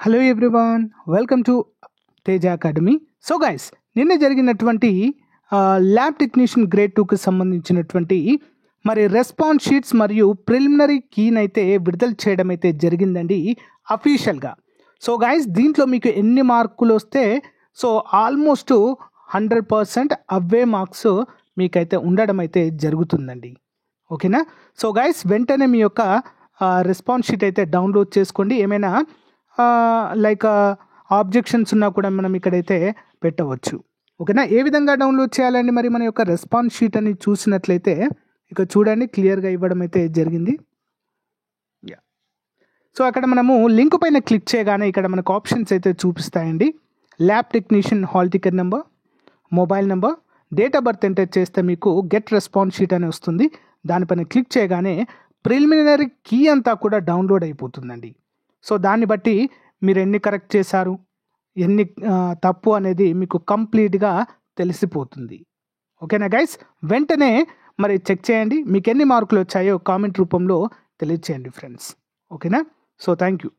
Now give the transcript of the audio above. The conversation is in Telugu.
Hello everyone, welcome to Teja academy. So guys, నిన్న జరిగినటువంటి ల్యాబ్ టెక్నీషియన్ గ్రేడ్ 2కి సంబంధించినటువంటి మరి రెస్పాన్స్ షీట్స్ మరియు ప్రిలిమినరీ కీని అయితే విడుదల చేయడం అయితే జరిగిందండి అఫీషియల్గా. సో గైస్, దీంట్లో మీకు ఎన్ని మార్కులు వస్తే సో ఆల్మోస్ట్ 100% అవే మార్క్స్ మీకైతే ఉండడం అయితే జరుగుతుందండి. ఓకేనా? సో గైస్, వెంటనే మీ యొక్క రెస్పాన్స్ షీట్ అయితే డౌన్లోడ్ చేసుకోండి. ఏమైనా లైక్ ఆబ్జెక్షన్స్ ఉన్నా కూడా మనం ఇక్కడైతే పెట్టవచ్చు. ఓకేనా? ఏ విధంగా డౌన్లోడ్ చేయాలండి? మరి మన యొక్క రెస్పాన్స్ షీట్ అని చూసినట్లయితే ఇక చూడండి, క్లియర్గా ఇవ్వడం అయితే జరిగింది. సో అక్కడ మనము లింక్ పైన క్లిక్ చేయగానే ఇక్కడ మనకు ఆప్షన్స్ అయితే చూపిస్తాయండి. Lab technician hall ticket number, mobile number, date of birth enter చేస్తే మీకు గెట్ రెస్పాన్స్ షీట్ అని వస్తుంది. దానిపైన క్లిక్ చేయగానే ప్రిలిమినరీ కీ అంతా కూడా డౌన్లోడ్ అయిపోతుందండి. సో దాన్ని బట్టి మీరు ఎన్ని కరెక్ట్ చేశారు, ఎన్ని తప్పు అనేది మీకు కంప్లీట్గా తెలిసిపోతుంది. ఓకేనా గైస్? వెంటనే మరి చెక్ చేయండి. మీకు ఎన్ని మార్కులు వచ్చాయో కామెంట్ రూపంలో తెలియచేయండి ఫ్రెండ్స్. ఓకేనా? So thank you.